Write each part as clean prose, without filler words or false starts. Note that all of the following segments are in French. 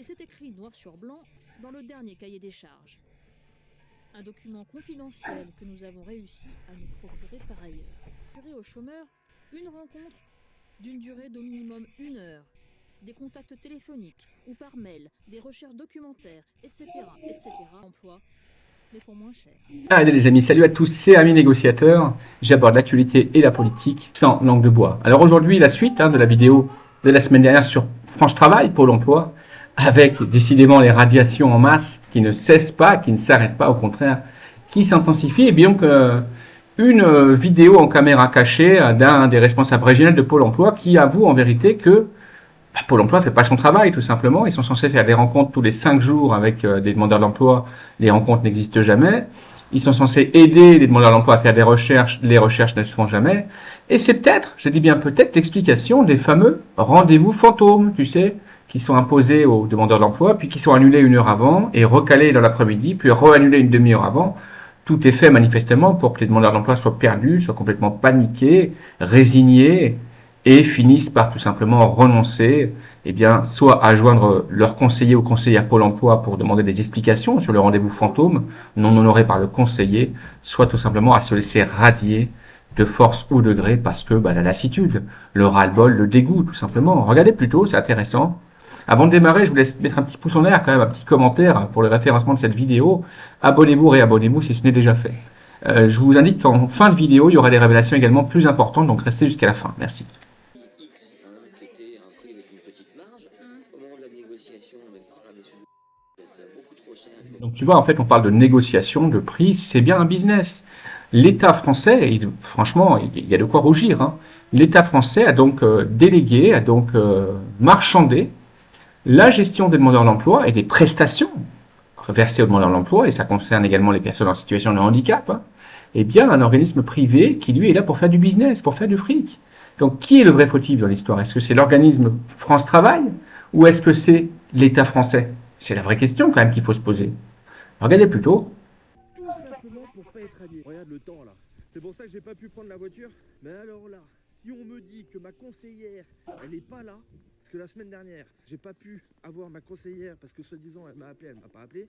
Et c'est écrit noir sur blanc dans le dernier cahier des charges. Un document confidentiel que nous avons réussi à nous procurer par ailleurs. Procurer aux chômeurs une rencontre d'une durée d'au minimum 1 heure, des contacts téléphoniques ou par mail, des recherches documentaires, etc., etc. Emploi, mais pour moins cher. Allez les amis, salut à tous, c'est Ami Négociateur. J'aborde l'actualité et la politique sans langue de bois. Alors aujourd'hui, la suite de la vidéo de la semaine dernière sur France Travail, Pôle emploi, avec décidément les radiations en masse qui ne cessent pas, qui ne s'arrêtent pas, au contraire, qui s'intensifient. Et bien que une vidéo en caméra cachée d'un des responsables régionaux de Pôle emploi qui avoue en vérité que Pôle emploi ne fait pas son travail, tout simplement. Ils sont censés faire des rencontres tous les 5 jours avec des demandeurs d'emploi. Les rencontres n'existent jamais. Ils sont censés aider les demandeurs d'emploi à faire des recherches. Les recherches ne se font jamais. Et c'est peut-être, je dis bien peut-être, l'explication des fameux rendez-vous fantômes, tu sais, qui sont imposés aux demandeurs d'emploi, puis qui sont annulés 1 heure avant et recalés dans l'après-midi, puis re-annulés une demi-heure avant. Tout est fait manifestement pour que les demandeurs d'emploi soient perdus, soient complètement paniqués, résignés, et finissent par tout simplement renoncer, soit à joindre leur conseiller ou conseillère Pôle emploi pour demander des explications sur le rendez-vous fantôme non honoré par le conseiller, soit tout simplement à se laisser radier de force ou de gré parce que la lassitude, le ras-le-bol, le dégoût tout simplement. Regardez plutôt, c'est intéressant. Avant de démarrer, je vous laisse mettre un petit pouce en l'air, quand même un petit commentaire pour le référencement de cette vidéo. Abonnez-vous, réabonnez-vous si ce n'est déjà fait. Je vous indique qu'en fin de vidéo, il y aura des révélations également plus importantes, donc restez jusqu'à la fin. Merci. Donc tu vois, en fait, on parle de négociation, de prix, c'est bien un business. L'État français, franchement, il y a de quoi rougir. L'État français a donc délégué, a donc marchandé la gestion des demandeurs d'emploi et des prestations versées aux demandeurs d'emploi, et ça concerne également les personnes en situation de handicap, un organisme privé qui, lui, est là pour faire du business, pour faire du fric. Donc, qui est le vrai fautif dans l'histoire? Est-ce que c'est l'organisme France Travail ou est-ce que c'est l'État français? C'est la vraie question quand même qu'il faut se poser. Regardez plutôt. Tout simplement pour pas être radié. Regarde le temps là. C'est pour ça que j'ai pas pu prendre la voiture. Mais alors là, si on me dit que ma conseillère, elle est pas là, parce que la semaine dernière, j'ai pas pu avoir ma conseillère parce que soi-disant elle m'a appelé, elle m'a pas appelé.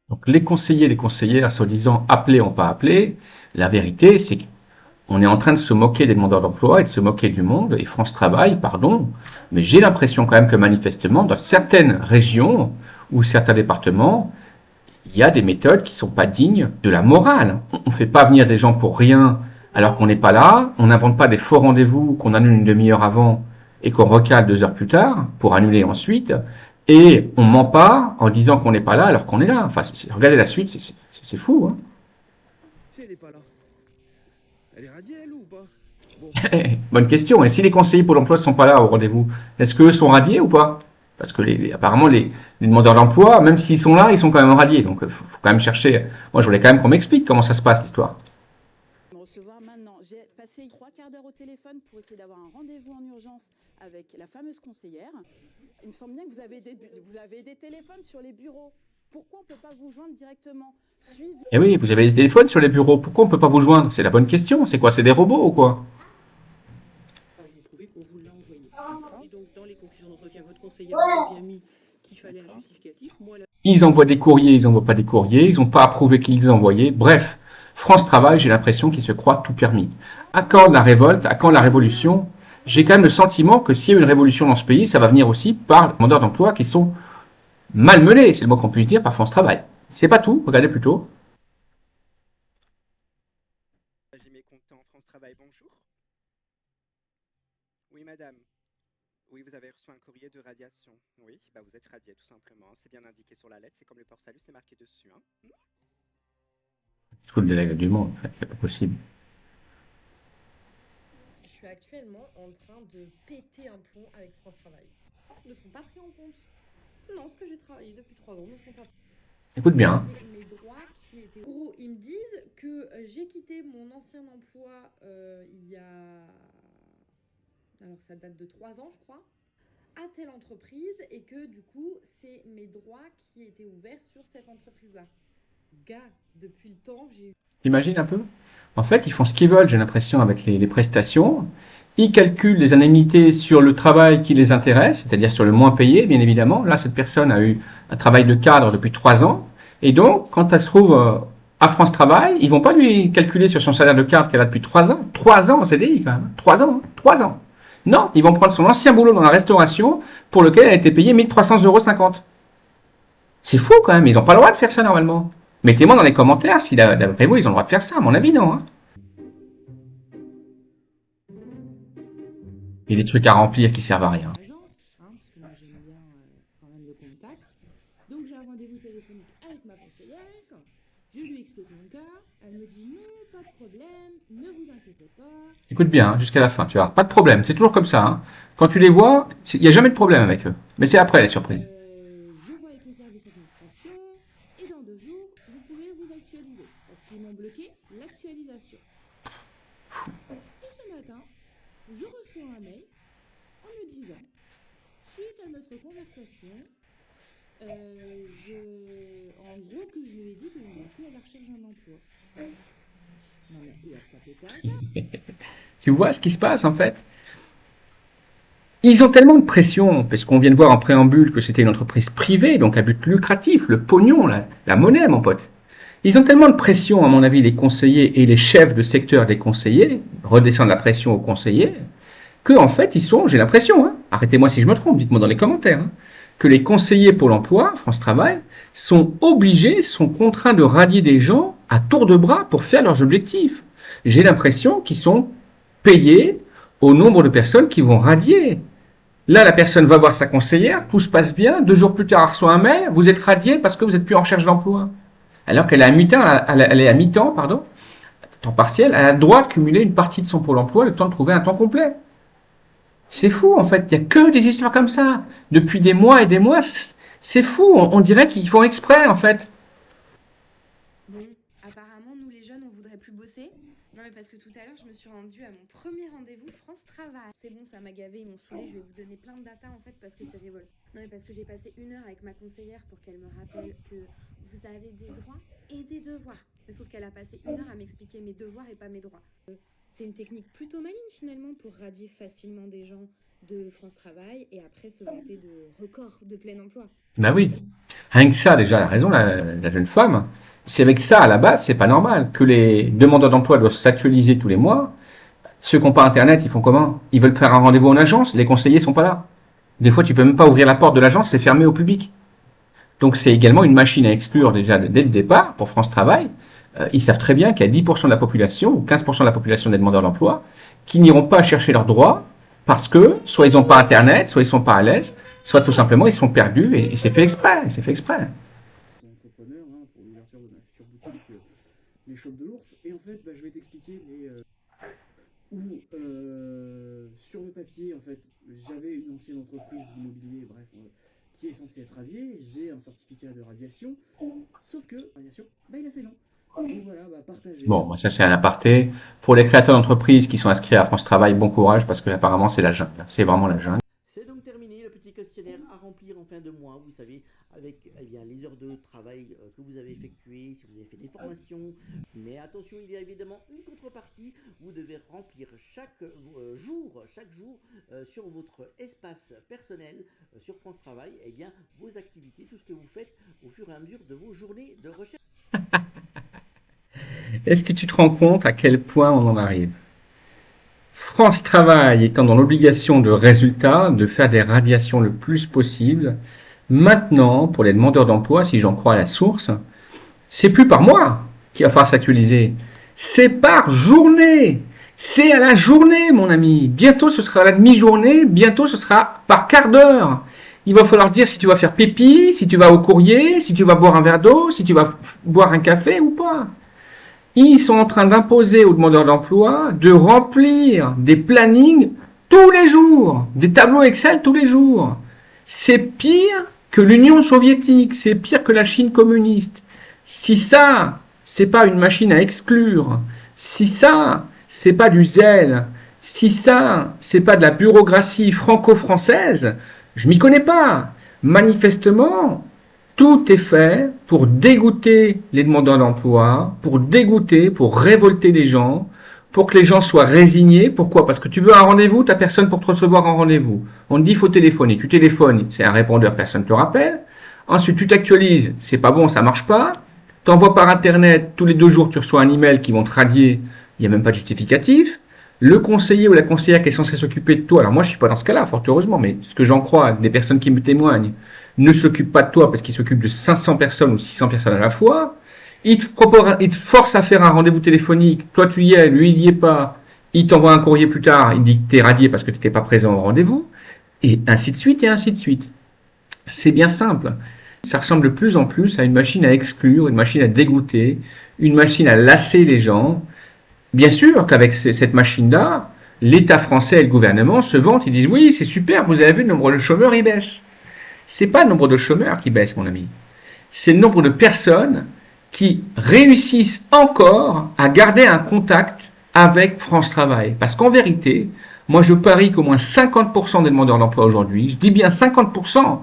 Donc les conseillers, les conseillères, soi-disant appelés, ont pas appelé. La vérité, c'est qu'on est en train de se moquer des demandeurs d'emploi et de se moquer du monde. Et France Travail, pardon, mais j'ai l'impression quand même que manifestement, dans certaines régions ou certains départements, il y a des méthodes qui ne sont pas dignes de la morale. On ne fait pas venir des gens pour rien alors qu'on n'est pas là. On n'invente pas des faux rendez-vous qu'on annule une demi-heure avant et qu'on recale 2 heures plus tard pour annuler ensuite. Et on ne ment pas en disant qu'on n'est pas là alors qu'on est là. Enfin, regardez la suite, c'est fou. Si elle est pas là, elle est radiée elle ou pas? Bon. Bonne question. Et si les conseillers Pôle emploi ne sont pas là au rendez-vous, est-ce qu'eux sont radiés ou pas? Parce que apparemment, les demandeurs d'emploi, même s'ils sont là, ils sont quand même radiés. Donc, il faut quand même chercher. Moi, je voulais quand même qu'on m'explique comment ça se passe, l'histoire. Recevoir maintenant. J'ai passé 3 quarts d'heure au téléphone pour essayer d'avoir un rendez-vous en urgence avec la fameuse conseillère. Il me semble bien que vous avez des téléphones sur les bureaux. Pourquoi on ne peut pas vous joindre directement? Eh oui, vous avez des téléphones sur les bureaux. Pourquoi on ne peut pas vous joindre? C'est la bonne question. C'est quoi? C'est des robots ou quoi? Vous trouvez qu'on vous l'a envoyé. Et donc, dans les conclusions d'entretien, votre conseiller a bien mis qu'il fallait un justificatif. Ils envoient des courriers, ils n'envoient pas des courriers, ils n'ont pas approuvé qu'ils les envoyaient. Bref, France Travail, j'ai l'impression qu'ils se croient tout permis. À quand la révolte? À quand la révolution? J'ai quand même le sentiment que s'il y a une révolution dans ce pays, ça va venir aussi par les demandeurs d'emploi qui sont malmenés, c'est le mot qu'on puisse dire, par France Travail. C'est pas tout, regardez plutôt. Mes comptants France Travail, bonjour. Oui, madame. Oui, vous avez reçu un courrier de radiation. Oui, vous êtes radié, tout simplement. C'est bien indiqué sur la lettre, c'est comme le port salut, c'est marqué dessus. C'est foutre de la gueule du monde, en fait, c'est pas possible. Je suis actuellement en train de péter un plomb avec France Travail. Ils ne sont pas pris en compte. Non, ce que j'ai travaillé depuis 3 ans ne sont pas pris. Écoute bien. Mes droits qui étaient... Gros, ils me disent que j'ai quitté mon ancien emploi il y a... Alors ça date de 3 ans, je crois, à telle entreprise, et que du coup, c'est mes droits qui étaient ouverts sur cette entreprise-là. Gars, depuis le temps, j'ai eu... T'imagines un peu? En fait, ils font ce qu'ils veulent, j'ai l'impression, avec les prestations. Ils calculent les indemnités sur le travail qui les intéresse, c'est-à-dire sur le moins payé, bien évidemment. Là, cette personne a eu un travail de cadre depuis 3 ans. Et donc, quand elle se trouve à France Travail, ils vont pas lui calculer sur son salaire de cadre qu'elle a depuis 3 ans. 3 ans en CDI, quand même. 3 ans. 3 ans. Non, ils vont prendre son ancien boulot dans la restauration pour lequel elle a été payée 1 300,50 €. C'est fou, quand même. Ils n'ont pas le droit de faire ça, normalement. Mettez-moi dans les commentaires si, d'après vous, ils ont le droit de faire ça. À mon avis, non. Hein. Il y a des trucs à remplir qui servent à rien. Agence, hein, parce que moi j'aime bien quand même le contact. Donc j'ai un rendez-vous téléphonique avec ma conseillère. Je lui explique mon cas. Elle me dit non, pas de problème, ne vous inquiétez pas. Écoute bien, hein, jusqu'à la fin, tu vois. Pas de problème, c'est toujours comme ça. Hein. Quand tu les vois, il n'y a jamais de problème avec eux. Mais c'est après, les surprises. Je vois avec le service administration et dans 2 jours, vous pourrez vous actualiser parce qu'ils m'ont bloqué l'actualisation. Et ce matin, je reçois un mail en me disant, suite à notre conversation, en gros que je lui ai dit que je n'étais plus à la recherche d'un emploi. Non mais il a pas pété un câble. Tu vois ce qui se passe, en fait? Ils ont tellement de pression, parce qu'on vient de voir en préambule que c'était une entreprise privée, donc à but lucratif, le pognon, la monnaie, mon pote. Ils ont tellement de pression, à mon avis, les conseillers et les chefs de secteur des conseillers, redescendre la pression aux conseillers, que en fait, ils sont, j'ai l'impression, hein, arrêtez-moi si je me trompe, dites-moi dans les commentaires, hein, que les conseillers Pôle emploi, France Travail, sont obligés, sont contraints de radier des gens à tour de bras pour faire leurs objectifs. J'ai l'impression qu'ils sont payés au nombre de personnes qui vont radier. Là, la personne va voir sa conseillère, tout se passe bien, 2 jours plus tard, elle reçoit un mail, vous êtes radié parce que vous n'êtes plus en recherche d'emploi. Alors qu'elle est à mi-temps, elle est à mi-temps, pardon, temps partiel, elle a le droit de cumuler une partie de son Pôle emploi, le temps de trouver un temps complet. C'est fou, en fait. Il n'y a que des histoires comme ça. Depuis des mois et des mois, c'est fou. On dirait qu'ils font exprès, en fait. Bon, apparemment, nous les jeunes, on voudrait plus bosser. Non, mais parce que tout à l'heure, je me suis rendue à mon premier rendez-vous France Travail. C'est bon, ça m'a gavé, ils m'ont saoulé. Je vais vous donner plein de data, en fait, parce que c'est révolte. Non, mais parce que j'ai passé 1 heure avec ma conseillère pour qu'elle me rappelle que vous avez des droits et des devoirs. Mais sauf qu'elle a passé 1 heure à m'expliquer mes devoirs et pas mes droits. C'est une technique plutôt maligne, finalement, pour radier facilement des gens de France Travail et après se vanter de records de plein emploi. Ben oui. Rien que ça, déjà, elle a raison, la jeune femme. C'est avec ça, à la base, c'est pas normal. Que les demandeurs d'emploi doivent s'actualiser tous les mois. Ceux qui n'ont pas Internet, ils font comment? Ils veulent faire un rendez-vous en agence, les conseillers sont pas là. Des fois, tu peux même pas ouvrir la porte de l'agence, c'est fermé au public. Donc, c'est également une machine à exclure déjà dès le départ pour France Travail. Ils savent très bien qu'il y a 10% de la population, ou 15% de la population des demandeurs d'emploi, qui n'iront pas chercher leurs droits parce que soit ils n'ont pas Internet, soit ils sont pas à l'aise, soit tout simplement ils sont perdus et c'est fait exprès, c'est fait exprès. Entrepreneur hein, pour l'ouverture de ma future boutique Les Shops de l'Ours. Et en fait, je vais t'expliquer, mais sur le papier, en fait, j'avais une ancienne entreprise d'immobilier, bref, qui est censée être radiée. J'ai un certificat de radiation, sauf que radiation, il a fait non. Donc voilà, partagez. Bon, ça c'est un aparté. Pour les créateurs d'entreprises qui sont inscrits à France Travail, bon courage parce que apparemment c'est la jungle. C'est vraiment la jungle. C'est donc terminé le petit questionnaire à remplir en fin de mois, vous savez, avec les heures de travail que vous avez effectuées, si vous avez fait des formations. Mais attention, il y a évidemment une contrepartie. Vous devez remplir chaque jour sur votre espace personnel sur France Travail, vos activités, tout ce que vous faites au fur et à mesure de vos journées de recherche. Est-ce que tu te rends compte à quel point on en arrive? France Travail étant dans l'obligation de résultat, de faire des radiations le plus possible. Maintenant, pour les demandeurs d'emploi, si j'en crois à la source, c'est plus par mois qu'il va falloir s'actualiser. C'est par journée. C'est à la journée, mon ami. Bientôt, ce sera à la demi-journée. Bientôt, ce sera par quart d'heure. Il va falloir dire si tu vas faire pipi, si tu vas au courrier, si tu vas boire un verre d'eau, si tu vas boire un café ou pas. Ils sont en train d'imposer aux demandeurs d'emploi de remplir des plannings tous les jours, des tableaux Excel tous les jours. C'est pire que l'Union soviétique, c'est pire que la Chine communiste. Si ça, c'est pas une machine à exclure, si ça, c'est pas du zèle, si ça, c'est pas de la bureaucratie franco-française, je m'y connais pas. Manifestement, Tout est fait pour dégoûter les demandeurs d'emploi, pour révolter les gens, pour que les gens soient résignés. Pourquoi? Parce que tu veux un rendez-vous, tu n'as personne pour te recevoir en rendez-vous. On te dit il faut téléphoner. Tu téléphones, c'est un répondeur, personne ne te rappelle. Ensuite, tu t'actualises, c'est pas bon, ça marche pas. Tu envoies par Internet, tous les 2 jours, tu reçois un email qui vont te radier, il n'y a même pas de justificatif. Le conseiller ou la conseillère qui est censé s'occuper de toi, alors moi je suis pas dans ce cas-là, fort heureusement, mais ce que j'en crois, des personnes qui me témoignent, ne s'occupe pas de toi parce qu'il s'occupe de 500 personnes ou 600 personnes à la fois. Il te force à faire un rendez-vous téléphonique. Toi, tu y es, lui, il n'y est pas. Il t'envoie un courrier plus tard. Il dit que tu es radié parce que tu n'étais pas présent au rendez-vous. Et ainsi de suite, et ainsi de suite. C'est bien simple. Ça ressemble de plus en plus à une machine à exclure, une machine à dégoûter, une machine à lasser les gens. Bien sûr qu'avec cette machine-là, l'État français et le gouvernement se vantent. Ils disent « Oui, c'est super, vous avez vu, le nombre de chômeurs, il baisse. » C'est pas le nombre de chômeurs qui baisse, mon ami. C'est le nombre de personnes qui réussissent encore à garder un contact avec France Travail. Parce qu'en vérité, moi je parie qu'au moins 50% des demandeurs d'emploi aujourd'hui, je dis bien 50%,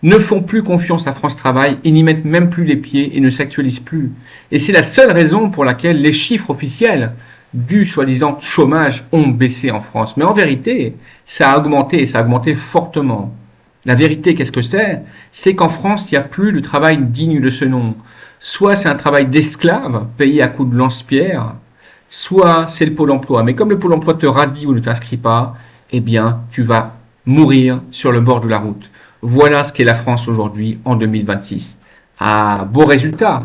ne font plus confiance à France Travail et n'y mettent même plus les pieds et ne s'actualisent plus. Et c'est la seule raison pour laquelle les chiffres officiels du soi-disant chômage ont baissé en France. Mais en vérité, ça a augmenté et ça a augmenté fortement. La vérité, qu'est-ce que c'est? C'est qu'en France, il n'y a plus de travail digne de ce nom. Soit c'est un travail d'esclave, payé à coups de lance-pierre, soit c'est le Pôle emploi. Mais comme le Pôle emploi te radie ou ne t'inscrit pas, eh bien, tu vas mourir sur le bord de la route. Voilà ce qu'est la France aujourd'hui, en 2026. Ah, beau résultat.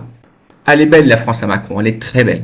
Elle est belle, la France à Macron, elle est très belle.